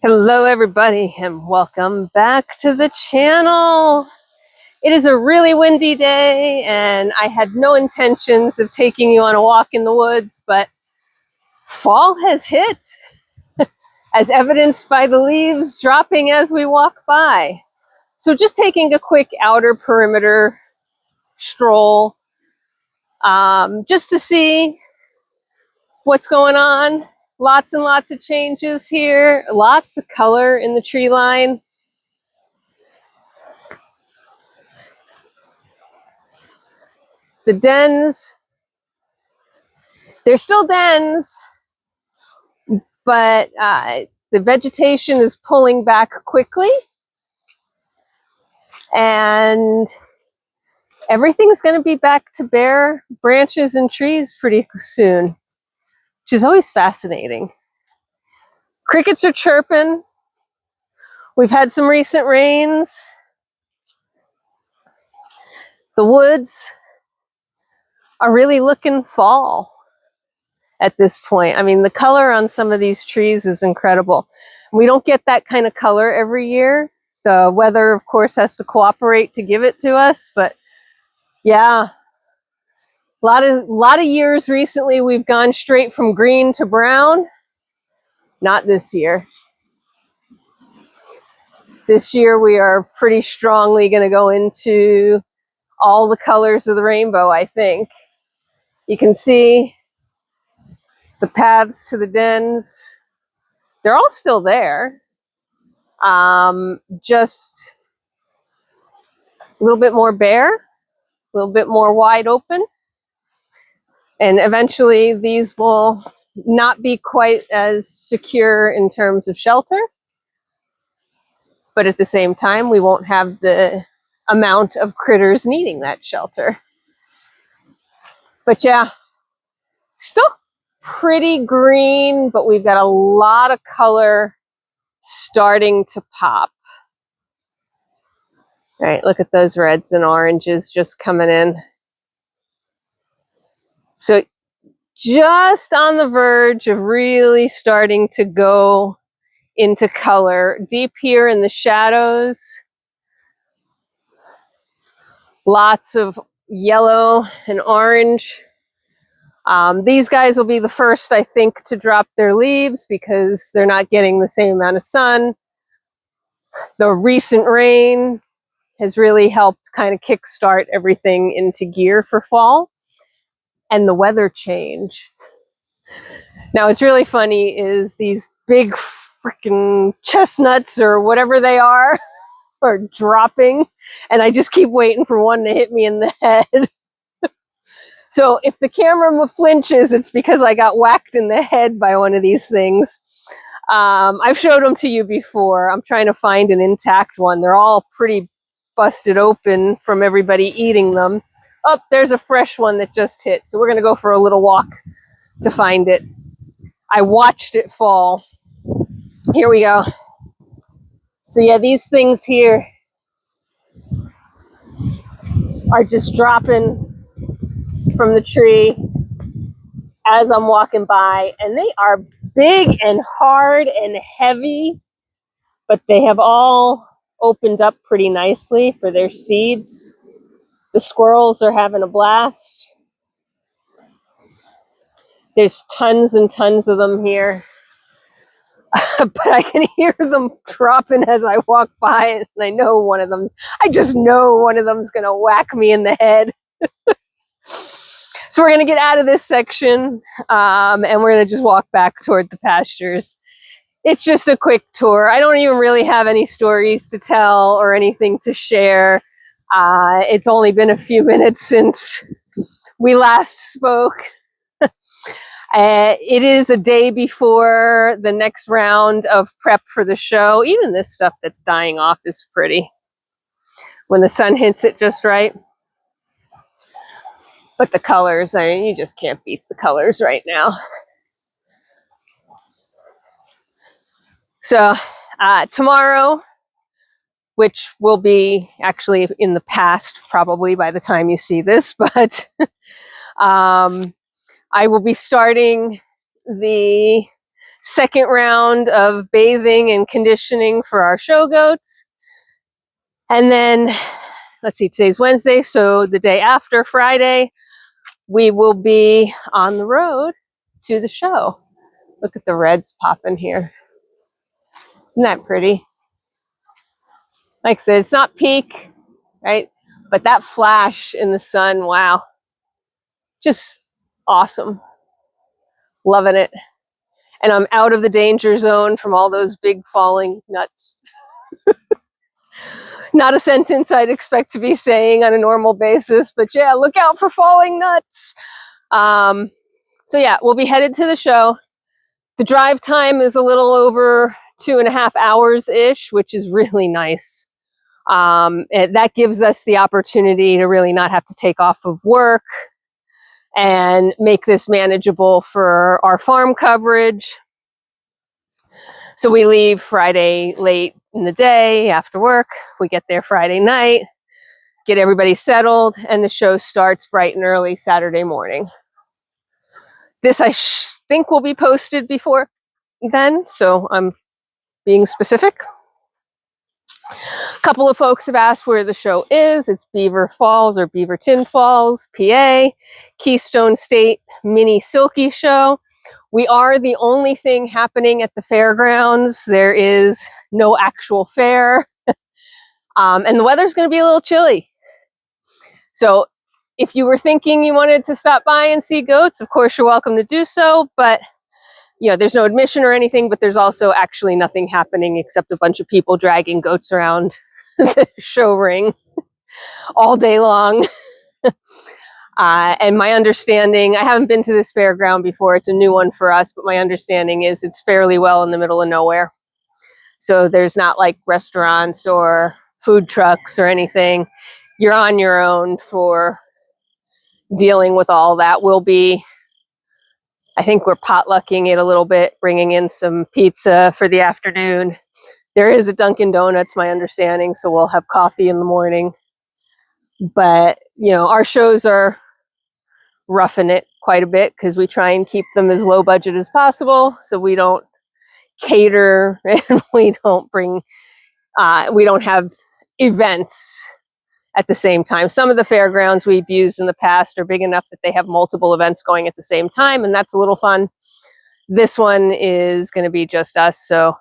Hello everybody and welcome back to the channel. It is a really windy day and I had no intentions of taking you on a walk in the woods, but fall has hit, as evidenced by the leaves dropping as we walk by. So just taking a quick outer perimeter stroll, just to see what's going on. Lots and lots of changes here, lots of color in the tree line. The dens, they're still dens, but the vegetation is pulling back quickly and everything's going to be back to bare branches and trees pretty soon, which is always fascinating. Crickets are chirping. We've had some recent rains. The woods are really looking fall at this point. I mean, the color on some of these trees is incredible. We don't get that kind of color every year. The weather, of course, has to cooperate to give it to us, but yeah, a lot of years recently we've gone straight from green to brown. Not this year. This year we are pretty strongly going to go into all the colors of the rainbow, I think. You can see the paths to the dens. They're all still there. Just a little bit more bare, a little bit more wide open. And eventually these will not be quite as secure in terms of shelter. But at the same time, we won't have the amount of critters needing that shelter. But yeah, still pretty green, but we've got a lot of color starting to pop. All right, look at those reds and oranges just coming in. So just on the verge of really starting to go into color. Deep here in the shadows, lots of yellow and orange. These guys will be the first, I think, to drop their leaves because they're not getting the same amount of sun. The recent rain has really helped kind of kickstart everything into gear for fall. And the weather change. Now, what's really funny is these big freaking chestnuts or whatever they are dropping, and I just keep waiting for one to hit me in the head. So if the camera flinches, it's because I got whacked in the head by one of these things. I've showed them to you before. I'm trying to find an intact one. They're all pretty busted open from everybody eating them. Oh, there's a fresh one that just hit. So we're going to go for a little walk to find it. I watched it fall. Here we go. So yeah, these things here are just dropping from the tree as I'm walking by, and they are big and hard and heavy, but they have all opened up pretty nicely for their seeds. The squirrels are having a blast. There's tons and tons of them here. But I can hear them dropping as I walk by, and I know one of them, I just know one of them's going to whack me in the head. So we're going to get out of this section, and we're going to just walk back toward the pastures. It's just a quick tour. I don't even really have any stories to tell or anything to share. It's only been a few minutes since we last spoke. It is a day before the next round of prep for the show. Even this stuff that's dying off is pretty when the sun hits it just right. But the colors, I mean, you just can't beat the colors right now. So tomorrow, which will be actually in the past probably by the time you see this, but I will be starting the second round of bathing and conditioning for our show goats. And then, let's see, today's Wednesday, so the day after, Friday, we will be on the road to the show. Look at the reds popping here. Isn't that pretty? Like I said, it's not peak, right? But that flash in the sun, wow. Just awesome. Loving it. And I'm out of the danger zone from all those big falling nuts. Not a sentence I'd expect to be saying on a normal basis, but yeah, look out for falling nuts. So yeah, we'll be headed to the show. The drive time is a little over 2.5 hours-ish, which is really nice. That gives us the opportunity to really not have to take off of work and make this manageable for our farm coverage. So we leave Friday late in the day after work. We get there Friday night, get everybody settled, and the show starts bright and early Saturday morning. This I think will be posted before then, so I'm being specific. A couple of folks have asked where the show is. It's Beaver Falls or Beaverton Falls, PA, Keystone State Mini Silky Show. We are the only thing happening at the fairgrounds. There is no actual fair. And the weather's going to be a little chilly. So if you were thinking you wanted to stop by and see goats, of course you're welcome to do so. But you know, there's no admission or anything, but there's also actually nothing happening except a bunch of people dragging goats around the show ring all day long. And my understanding, I haven't been to this fairground before. It's a new one for us, but my understanding is it's fairly well in the middle of nowhere. So there's not like restaurants or food trucks or anything. You're on your own for dealing with all that. I think we're potlucking it a little bit, bringing in some pizza for the afternoon. There is a Dunkin' Donuts, my understanding, so we'll have coffee in the morning. But, you know, our shows are roughing it quite a bit because we try and keep them as low budget as possible. So we don't cater and we don't have events at the same time. Some of the fairgrounds we've used in the past are big enough that they have multiple events going at the same time, and that's a little fun. This one is going to be just us, so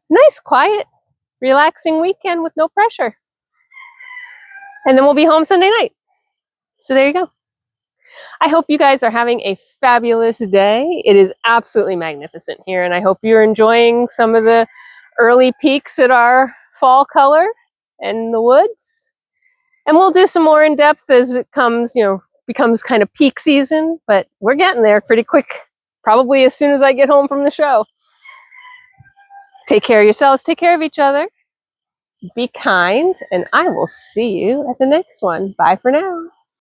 nice, quiet, relaxing weekend with no pressure. And then we'll be home Sunday night. So there you go. I hope you guys are having a fabulous day. It is absolutely magnificent here, and I hope you're enjoying some of the early peaks at our fall color and the woods. And we'll do some more in depth as it becomes kind of peak season, but we're getting there pretty quick. Probably as soon as I get home from the show. Take care of yourselves, take care of each other. Be kind, and I will see you at the next one. Bye for now.